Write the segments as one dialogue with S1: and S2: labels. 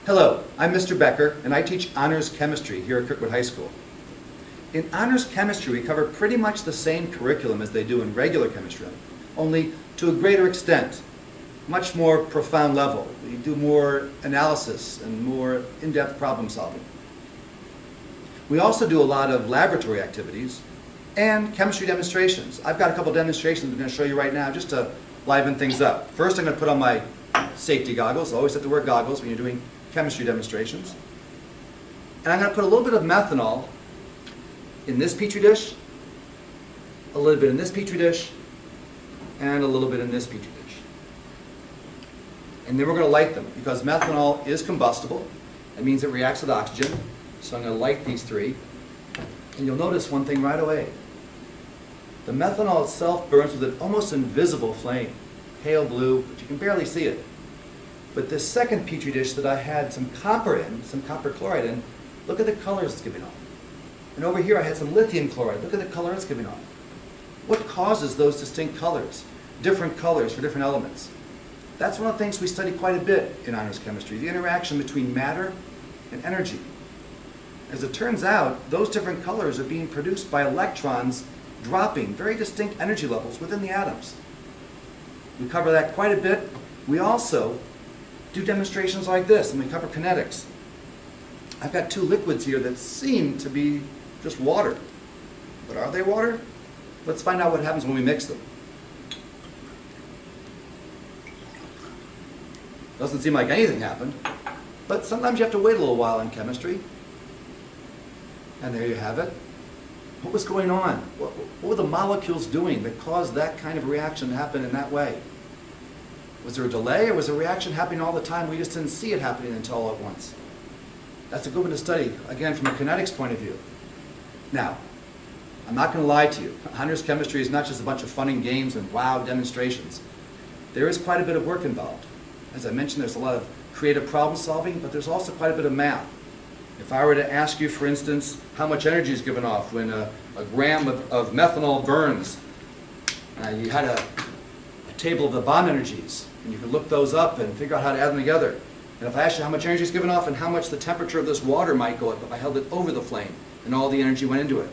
S1: Hello, I'm Mr. Becker, and I teach Honors Chemistry here at Kirkwood High School. In Honors Chemistry, we cover pretty much the same curriculum as they do in regular chemistry, only to a greater extent, much more profound level. We do more analysis and more in-depth problem solving. We also do a lot of laboratory activities and chemistry demonstrations. I've got a couple demonstrations I'm going to show you right now just to liven things up. First, I'm going to put on my safety goggles. I always have to wear goggles when you're doing chemistry demonstrations. And I'm going to put a little bit of methanol in this petri dish, a little bit in this petri dish, and a little bit in this petri dish. And then we're going to light them because methanol is combustible. That means it reacts with oxygen. So I'm going to light these three. And you'll notice one thing right away. The methanol itself burns with an almost invisible flame, pale blue, but you can barely see it. But this second petri dish that I had some copper in, some copper chloride in, look at the colors it's giving off. And over here I had some lithium chloride. Look at the color it's giving off. What causes those distinct colors? Different colors for different elements. That's one of the things we study quite a bit in honors chemistry, the interaction between matter and energy. As it turns out, those different colors are being produced by electrons dropping very distinct energy levels within the atoms. We cover that quite a bit. We also do demonstrations like this, and we cover kinetics. I've got two liquids here that seem to be just water. But are they water? Let's find out what happens when we mix them. Doesn't seem like anything happened, but sometimes you have to wait a little while in chemistry. And there you have it. What was going on? What were the molecules doing that caused that kind of reaction to happen in that way? Was there a delay, or was the reaction happening all the time? We just didn't see it happening until all at once. That's a good one to study, again, from a kinetics point of view. Now, I'm not going to lie to you. Honors chemistry is not just a bunch of fun and games and wow demonstrations. There is quite a bit of work involved. As I mentioned, there's a lot of creative problem solving, but there's also quite a bit of math. If I were to ask you, for instance, how much energy is given off when a gram of methanol burns, you had a table of the bond energies, and you could look those up and figure out how to add them together. And if I asked you how much energy is given off and how much the temperature of this water might go up if I held it over the flame and all the energy went into it,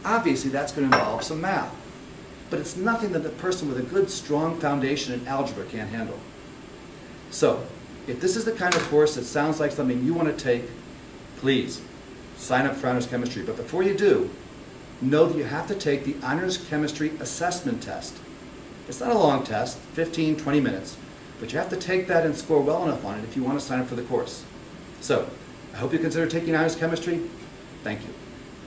S1: obviously that's going to involve some math. But it's nothing that the person with a good, strong foundation in algebra can't handle. So, if this is the kind of course that sounds like something you want to take, please sign up for Honors Chemistry. But before you do, know that you have to take the Honors Chemistry Assessment Test. It's not a long test, 15, 20 minutes, but you have to take that and score well enough on it if you want to sign up for the course. So, I hope you consider taking Honors Chemistry. Thank you.